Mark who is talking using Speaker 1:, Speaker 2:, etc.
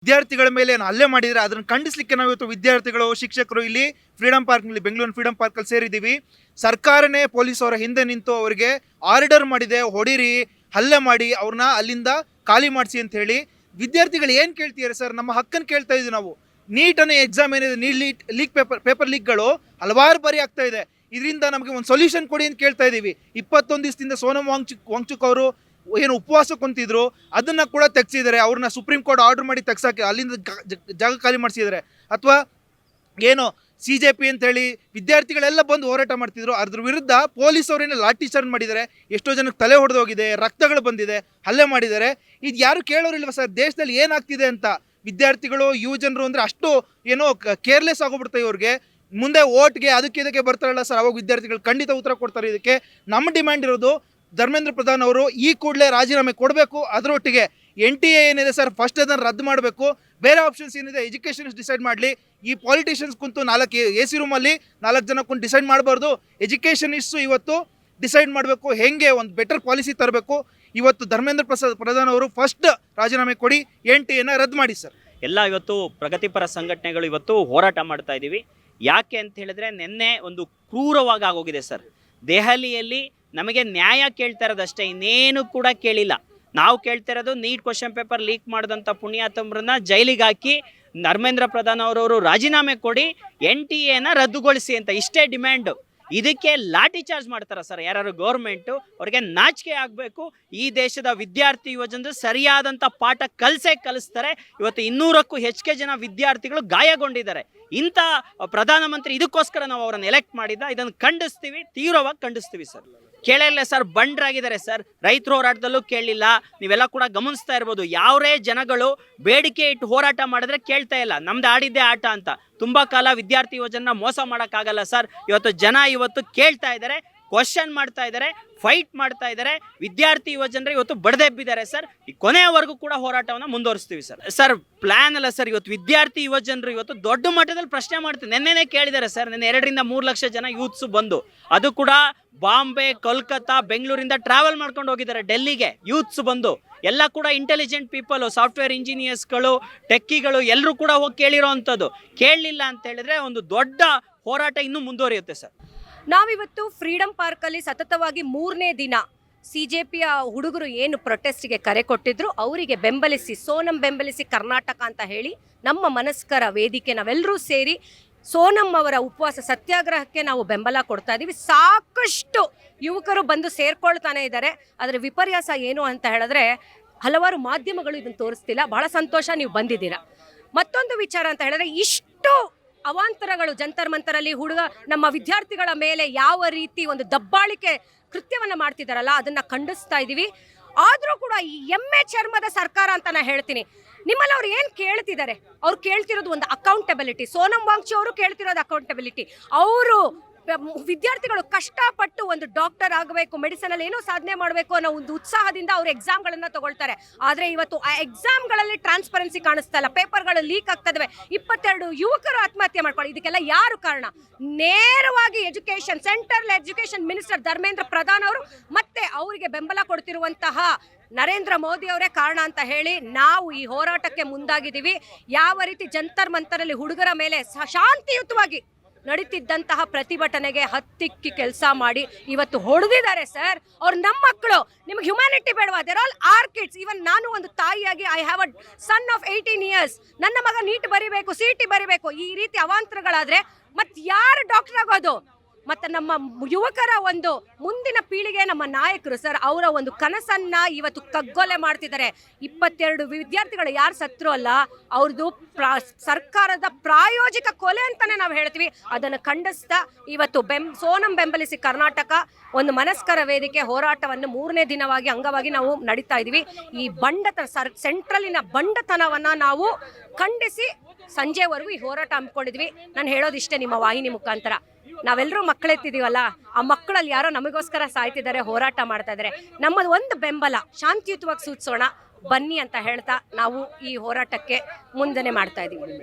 Speaker 1: ವಿದ್ಯಾರ್ಥಿಗಳ ಮೇಲೆ ಹಲ್ಲೆ ಮಾಡಿದರೆ ಅದನ್ನು ಖಂಡಿಸಲಿಕ್ಕೆ ನಾವು ಇವತ್ತು ವಿದ್ಯಾರ್ಥಿಗಳು ಶಿಕ್ಷಕರು ಇಲ್ಲಿ ಫ್ರೀಡಂ ಪಾರ್ಕ್ನಲ್ಲಿ ಬೆಂಗಳೂರು ಫ್ರೀಡಂ ಪಾರ್ಕಲ್ಲಿ ಸೇರಿದ್ದೀವಿ. ಸರ್ಕಾರನೇ ಪೊಲೀಸ್ ಅವರ ಹಿಂದೆ ನಿಂತು ಅವರಿಗೆ ಆರ್ಡರ್ ಮಾಡಿದೆ, ಹೊಡಿರಿ, ಹಲ್ಲೆ ಮಾಡಿ ಅವ್ರನ್ನ ಅಲ್ಲಿಂದ ಖಾಲಿ ಮಾಡಿಸಿ ಅಂತ ಹೇಳಿ. ವಿದ್ಯಾರ್ಥಿಗಳು ಏನು ಕೇಳ್ತಿದ್ದಾರೆ ಸರ್? ನಮ್ಮ ಹಕ್ಕನ್ನು ಕೇಳ್ತಾ ಇದ್ದೀವಿ ನಾವು. ನೀಟನ್ನು ಎಕ್ಸಾಮ್ ಏನಿದೆ, ಲೀಕ್ ಪೇಪರ್ ಲೀಕ್ಗಳು ಹಲವಾರು ಬಾರಿ ಆಗ್ತಾ ಇದೆ. ಇದರಿಂದ ನಮಗೆ ಒಂದು ಸೊಲ್ಯೂಷನ್ ಕೊಡಿ ಅಂತ ಕೇಳ್ತಾ ಇದ್ದೀವಿ. 21 ದಿವಸದಿಂದ ಸೋನಮ್ ವಾಂಗ್ಚುಕ್ ಅವರು ಏನು ಉಪವಾಸ ಕುಂತಿದ್ರು, ಅದನ್ನು ಕೂಡ ತೆಗ್ಸಿದ್ದಾರೆ. ಅವ್ರನ್ನ ಸುಪ್ರೀಂ ಕೋರ್ಟ್ ಆರ್ಡರ್ ಮಾಡಿ ತೆಗ್ಸಾಕಿ ಅಲ್ಲಿಂದ ಜಾಗ ಖಾಲಿ ಮಾಡಿಸಿದ್ದಾರೆ. ಅಥವಾ ಏನು CJP ಅಂತೇಳಿ ವಿದ್ಯಾರ್ಥಿಗಳೆಲ್ಲ ಬಂದು ಹೋರಾಟ ಮಾಡ್ತಿದ್ರು, ಅದ್ರ ವಿರುದ್ಧ ಪೊಲೀಸ್ ಅವರೇನೆ ಲಾಠಿ ಚಾರ್ಜ್ ಮಾಡಿದ್ದಾರೆ. ಎಷ್ಟೋ ಜನಕ್ಕೆ ತಲೆ ಹೊಡೆದೋಗಿದೆ, ರಕ್ತಗಳು ಬಂದಿದೆ, ಹಲ್ಲೆ ಮಾಡಿದ್ದಾರೆ. ಇದು ಯಾರು ಕೇಳೋರಿಲ್ವ ಸರ್? ದೇಶದಲ್ಲಿ ಏನಾಗ್ತಿದೆ ಅಂತ. ವಿದ್ಯಾರ್ಥಿಗಳು ಯುವ ಜನರು ಅಂದರೆ ಅಷ್ಟು ಏನೋ ಕೇರ್ಲೆಸ್ ಆಗೋಗ್ಬಿಡ್ತಾರೆ ಇವ್ರಿಗೆ. ಮುಂದೆ ಓಟ್ಗೆ ಅದಕ್ಕೆ ಇದಕ್ಕೆ ಬರ್ತಾರಲ್ಲ ಸರ್, ಅವಾಗ ವಿದ್ಯಾರ್ಥಿಗಳು ಖಂಡಿತ ಉತ್ತರ ಕೊಡ್ತಾರೆ. ಇದಕ್ಕೆ ನಮ್ಮ ಡಿಮ್ಯಾಂಡ್ ಇರೋದು ಧರ್ಮೇಂದ್ರ ಪ್ರಧಾನ್ ಅವರು ಈ ಕೂಡಲೇ ರಾಜೀನಾಮೆ ಕೊಡಬೇಕು. ಅದರೊಟ್ಟಿಗೆ NTA ಏನಿದೆ ಸರ್, ಫಸ್ಟ್ ಅದನ್ನು ರದ್ದು ಮಾಡಬೇಕು. ಬೇರೆ ಆಪ್ಷನ್ಸ್ ಏನಿದೆ ಎಜುಕೇಷನ್ಸ್ ಡಿಸೈಡ್ ಮಾಡಲಿ. ಈ ಪಾಲಿಟಿಷಿಯನ್ಸ್ ಕುಂತು 4 AC ರೂಮಲ್ಲಿ 4 ಜನ ಕುಂತು ಡಿಸೈಡ್ ಮಾಡಬಾರ್ದು. ಎಜುಕೇಷನಿಸ್ಟು ಇವತ್ತು ಡಿಸೈಡ್ ಮಾಡಬೇಕು, ಹೆಂಗೆ ಒಂದು ಬೆಟರ್ ಪಾಲಿಸಿ ತರಬೇಕು. ಇವತ್ತು ಧರ್ಮೇಂದ್ರ ಪ್ರಧಾನ್ ಅವರು ಫಸ್ಟ್ ರಾಜೀನಾಮೆ ಕೊಡಿ, NTA ರದ್ದು ಮಾಡಿ ಸರ್.
Speaker 2: ಎಲ್ಲ ಇವತ್ತು ಪ್ರಗತಿಪರ ಸಂಘಟನೆಗಳು ಇವತ್ತು ಹೋರಾಟ ಮಾಡ್ತಾ ಇದ್ದೀವಿ. ಯಾಕೆ ಅಂತ ಹೇಳಿದ್ರೆ ನಿನ್ನೆ ಒಂದು ಕ್ರೂರವಾಗಿ ಆಗೋಗಿದೆ ಸರ್. ದೆಹಲಿಯಲ್ಲಿ ನಮಗೆ ನ್ಯಾಯ ಕೇಳ್ತಾ ಇರೋದಷ್ಟೇ, ಇನ್ನೇನು ಕೂಡ ಕೇಳಿಲ್ಲ. ನಾವು ಕೇಳ್ತಾ ಇರೋದು ನೀಟ್ ಕ್ವಶನ್ ಪೇಪರ್ ಲೀಕ್ ಮಾಡಿದಂಥ ಪುಣ್ಯಾತಮ್ರನ್ನ ಜೈಲಿಗೆ ಹಾಕಿ ಧರ್ಮೇಂದ್ರ ಪ್ರಧಾನ್ ಅವರವರು ರಾಜೀನಾಮೆ ಕೊಡಿ, NTA ರದ್ದುಗೊಳಿಸಿ ಅಂತ ಇಷ್ಟೇ ಡಿಮ್ಯಾಂಡು. ಇದಕ್ಕೆ ಲಾಠಿ ಚಾರ್ಜ್ ಮಾಡ್ತಾರೆ ಸರ್ ಯಾರು ಗೌರ್ಮೆಂಟು. ಅವ್ರಿಗೆ ನಾಚಿಕೆ ಆಗಬೇಕು. ಈ ದೇಶದ ವಿದ್ಯಾರ್ಥಿ ಯುವಜನರು ಸರಿಯಾದಂಥ ಪಾಠ ಕಲಿಸ್ತಾರೆ. ಇವತ್ತು 200ಕ್ಕೂ ಹೆಚ್ಚಿಗೆ ಜನ ವಿದ್ಯಾರ್ಥಿಗಳು ಗಾಯಗೊಂಡಿದ್ದಾರೆ. ಇಂಥ ಪ್ರಧಾನಮಂತ್ರಿ ಇದಕ್ಕೋಸ್ಕರ ನಾವು ಅವರನ್ನು ಎಲೆಕ್ಟ್ ಮಾಡಿದ್ದ. ಇದನ್ನು ಖಂಡಿಸ್ತೀವಿ, ತೀವ್ರವಾಗಿ ಖಂಡಿಸ್ತೀವಿ ಸರ್. ಕೇಳಿಲ್ಲ ಸರ್, ಬಂಡ್ರಾಗಿದ್ದಾರೆ ಸರ್. ರೈತರ ಹೋರಾಟದಲ್ಲೂ ಕೇಳಲಿಲ್ಲ. ನೀವೆಲ್ಲ ಕೂಡ ಗಮನಿಸ್ತಾ ಇರ್ಬೋದು. ಯಾವರೇ ಜನಗಳು ಬೇಡಿಕೆ ಇಟ್ಟು ಹೋರಾಟ ಮಾಡಿದ್ರೆ ಕೇಳ್ತಾ ಇಲ್ಲ. ನಮ್ದು ಆಡಿದ್ದೇ ಆಟ ಅಂತ. ತುಂಬ ಕಾಲ ವಿದ್ಯಾರ್ಥಿ ಯುವಜನ ಮೋಸ ಮಾಡೋಕ್ಕಾಗಲ್ಲ ಸರ್. ಇವತ್ತು ಜನ ಇವತ್ತು ಕೇಳ್ತಾ ಇದ್ದಾರೆ, ಕ್ವಶನ್ ಮಾಡ್ತಾ ಇದ್ದಾರೆ, ಫೈಟ್ ಮಾಡ್ತಾ ಇದ್ದಾರೆ. ವಿದ್ಯಾರ್ಥಿ ಯುವಜನರು ಇವತ್ತು ಬಡದೆಬ್ಬಿದ್ದಾರೆ ಸರ್. ಈ ಕೊನೆಯವರೆಗೂ ಕೂಡ ಹೋರಾಟವನ್ನು ಮುಂದುವರಿಸ್ತೀವಿ ಸರ್. ಸರ್ ಪ್ಲಾನ್ ಅಲ್ಲ ಸರ್, ಇವತ್ತು ವಿದ್ಯಾರ್ಥಿ ಯುವಜನರು ಇವತ್ತು ದೊಡ್ಡ ಮಟ್ಟದಲ್ಲಿ ಪ್ರಶ್ನೆ ಮಾಡ್ತಾರೆ. ನೆನ್ನೆನೇ ಕೇಳಿದ್ದಾರೆ ಸರ್. ನೆನ್ನೆ 2 ರಿಂದ 3 ಲಕ್ಷ ಜನ ಯೂತ್ಸು ಬಂದು, ಅದು ಕೂಡ ಬಾಂಬೆ, ಕೋಲ್ಕತ್ತಾ, ಬೆಂಗಳೂರಿಂದ ಟ್ರಾವೆಲ್ ಮಾಡ್ಕೊಂಡು ಹೋಗಿದ್ದಾರೆ ಡೆಲ್ಲಿಗೆ. ಯೂತ್ಸ್ ಬಂದು ಎಲ್ಲ ಕೂಡ ಇಂಟೆಲಿಜೆಂಟ್ ಪೀಪಲ್, ಸಾಫ್ಟ್ವೇರ್ ಇಂಜಿನಿಯರ್ಸ್ಗಳು, ಟೆಕ್ಕಿಗಳು ಎಲ್ಲರೂ ಕೂಡ ಹೋಗಿ ಕೇಳಿರೋ ಅಂಥದ್ದು. ಕೇಳಲಿಲ್ಲ ಅಂತ ಹೇಳಿದ್ರೆ ಒಂದು ದೊಡ್ಡ ಹೋರಾಟ ಇನ್ನೂ ಮುಂದುವರಿಯುತ್ತೆ ಸರ್.
Speaker 3: ನಾವಿವತ್ತು ಫ್ರೀಡಂ ಪಾರ್ಕಲ್ಲಿ ಸತತವಾಗಿ 3ನೇ ದಿನ CJPಯ ಹುಡುಗರು ಏನು ಪ್ರೊಟೆಸ್ಟ್ಗೆ ಕರೆ ಕೊಟ್ಟಿದ್ರು ಅವರಿಗೆ ಬೆಂಬಲಿಸಿ, ಸೋನಂ ಬೆಂಬಲಿಸಿ ಕರ್ನಾಟಕ ಅಂತ ಹೇಳಿ ನಮ್ಮ ಮನಸ್ಕರ ವೇದಿಕೆ ನಾವೆಲ್ಲರೂ ಸೇರಿ ಸೋನಂ ಅವರ ಉಪವಾಸ ಸತ್ಯಾಗ್ರಹಕ್ಕೆ ನಾವು ಬೆಂಬಲ ಕೊಡ್ತಾ ಇದ್ದೀವಿ. ಸಾಕಷ್ಟು ಯುವಕರು ಬಂದು ಸೇರ್ಕೊಳ್ತಾನೆ ಇದ್ದಾರೆ. ಅದರ ವಿಪರ್ಯಾಸ ಏನು ಅಂತ ಹೇಳಿದ್ರೆ ಹಲವಾರು ಮಾಧ್ಯಮಗಳು ಇದನ್ನು ತೋರಿಸ್ತಿಲ್ಲ. ಬಹಳ ಸಂತೋಷ ನೀವು ಬಂದಿದ್ದೀರಾ. ಮತ್ತೊಂದು ವಿಚಾರ ಅಂತ ಹೇಳಿದ್ರೆ ಇಷ್ಟು ಅವಾಂತರಗಳು ಜಂತರ್ ಮಂತರಲ್ಲಿ ನಮ್ಮ ವಿದ್ಯಾರ್ಥಿಗಳ ಮೇಲೆ ಯಾವ ರೀತಿ ಒಂದು ದಬ್ಬಾಳಿಕೆ ಕೃತ್ಯವನ್ನು ಮಾಡ್ತಿದ್ದಾರಲ್ಲ ಅದನ್ನು ಖಂಡಿಸ್ತಾ ಇದ್ದೀವಿ. ಆದರೂ ಕೂಡ ಈ ಎಮ್ಮೆ ಚರ್ಮದ ಸರ್ಕಾರ ಅಂತ ನಾನು ಹೇಳ್ತೀನಿ. ನಿಮ್ಮಲ್ಲಿ ಅವ್ರು ಏನು ಕೇಳ್ತಿದ್ದಾರೆ? ಅವ್ರು ಕೇಳ್ತಿರೋದು ಒಂದು ಅಕೌಂಟಬಿಲಿಟಿ. ಸೋನಂ ವಾಂಗ್ಚುಕ್ ಅವರು ಕೇಳ್ತಿರೋದು ಅಕೌಂಟಬಿಲಿಟಿ. ಅವರು ವಿದ್ಯಾರ್ಥಿಗಳು ಕಷ್ಟಪಟ್ಟು ಒಂದು ಡಾಕ್ಟರ್ ಆಗಬೇಕು, ಮೆಡಿಸಿನಲ್ಲಿ ಏನೋ ಸಾಧನೆ ಮಾಡಬೇಕು ಅನ್ನೋ ಒಂದು ಉತ್ಸಾಹದಿಂದ ಅವರು ಎಕ್ಸಾಮ್ಗಳನ್ನು ತಗೊಳ್ತಾರೆ. ಆದರೆ ಇವತ್ತು ಆ ಎಕ್ಸಾಮ್ಗಳಲ್ಲಿ ಟ್ರಾನ್ಸ್ಪರೆನ್ಸಿ ಕಾಣಿಸ್ತಾ ಇಲ್ಲ. ಪೇಪರ್ಗಳು ಲೀಕ್ ಆಗ್ತಾ ಇದಾವೆ. 22 ಯುವಕರು ಆತ್ಮಹತ್ಯೆ ಮಾಡ್ಕೊಳ್ಳಿ. ಇದಕ್ಕೆಲ್ಲ ಯಾರು ಕಾರಣ? ನೇರವಾಗಿ central education minister Dharmendra Pradhan ಅವರು ಮತ್ತೆ ಅವರಿಗೆ ಬೆಂಬಲ ಕೊಡ್ತಿರುವಂತಹ ನರೇಂದ್ರ ಮೋದಿ ಅವರೇ ಕಾರಣ ಅಂತ ಹೇಳಿ ನಾವು ಈ ಹೋರಾಟಕ್ಕೆ ಮುಂದಾಗಿದ್ದೀವಿ. ಯಾವ ರೀತಿ ಜಂತರ್ ಮಂತರಲ್ಲಿ ಹುಡುಗರ ಮೇಲೆ ಶಾಂತಿಯುತವಾಗಿ ನಡೀತಿದ್ದಂತಹ ಪ್ರತಿಭಟನೆಗೆ ಹತ್ತಿಕ್ಕಿ ಕೆಲಸ ಮಾಡಿ ಇವತ್ತು ಹೊಡೆದಿದ್ದಾರೆ ಸರ್. ಅವ್ರು ನಮ್ಮ ಮಕ್ಕಳು. ನಿಮ್ಗೆ ಹ್ಯುಮ್ಯಾನಿಟಿ ಬೇಡವಾ? There all are kids. Even ನಾನು ಒಂದು ತಾಯಿಯಾಗಿ I have a son of 18 years. ನನ್ನ ಮಗ ನೀಟ್ ಬರಿಬೇಕು, CET ಬರಿಬೇಕು. ಈ ರೀತಿ ಅವಾಂತರಗಳಾದ್ರೆ ಮತ್ತೆ ಯಾರು ಡಾಕ್ಟರ್ ಆಗೋದು? ಮತ್ತು ನಮ್ಮ ಯುವಕರ ಒಂದು ಮುಂದಿನ ಪೀಳಿಗೆ ನಮ್ಮ ನಾಯಕರು ಸರ್, ಅವರ ಒಂದು ಕನಸನ್ನ ಇವತ್ತು ಕಗ್ಗೊಲೆ ಮಾಡ್ತಿದ್ದಾರೆ. 22 ವಿದ್ಯಾರ್ಥಿಗಳು ಯಾರು ಸತ್ರು ಅಲ್ಲ, ಅವ್ರದ್ದು ಸರ್ಕಾರದ ಪ್ರಾಯೋಜಿಕ ಕೊಲೆ ಅಂತಾನೆ ನಾವು ಹೇಳ್ತೀವಿ. ಅದನ್ನು ಖಂಡಿಸ್ತಾ ಇವತ್ತು ಸೋನಂ ಬೆಂಬಲಿಸಿ ಕರ್ನಾಟಕ ಒಂದು ಮನಸ್ಕರ ವೇದಿಕೆ ಹೋರಾಟವನ್ನು 3ನೇ ದಿನವಾಗಿ ಅಂಗವಾಗಿ ನಾವು ನಡೀತಾ ಇದ್ದೀವಿ. ಈ ಸೆಂಟ್ರಲಿನ ಬಂಡತನವನ್ನು ನಾವು ಖಂಡಿಸಿ ಸಂಜೆವರೆಗೂ ಈ ಹೋರಾಟ ಹಮ್ಮಿಕೊಂಡಿದ್ವಿ. ನಾನು ಹೇಳೋದಿಷ್ಟೇ ನಿಮ್ಮ ವಾಹಿನಿ ಮುಖಾಂತರ, ನಾವೆಲ್ಲರೂ ಮಕ್ಕಳೆತ್ತಿದೀವಲ್ಲ, ಆ ಮಕ್ಕಳಲ್ಲಿ ಯಾರೋ ನಮಗೋಸ್ಕರ ಸಾಯ್ತಿದ್ದಾರೆ, ಹೋರಾಟ ಮಾಡ್ತಾ ಇದ್ದಾರೆ. ನಮ್ಮದು ಒಂದು ಬೆಂಬಲ ಶಾಂತಿಯುತವಾಗಿ ಸೂಚಿಸೋಣ ಬನ್ನಿ ಅಂತ ಹೇಳ್ತಾ ನಾವು ಈ ಹೋರಾಟಕ್ಕೆ ಮುಂದನೆ ಮಾಡ್ತಾ ಇದ್ದೀವಿ.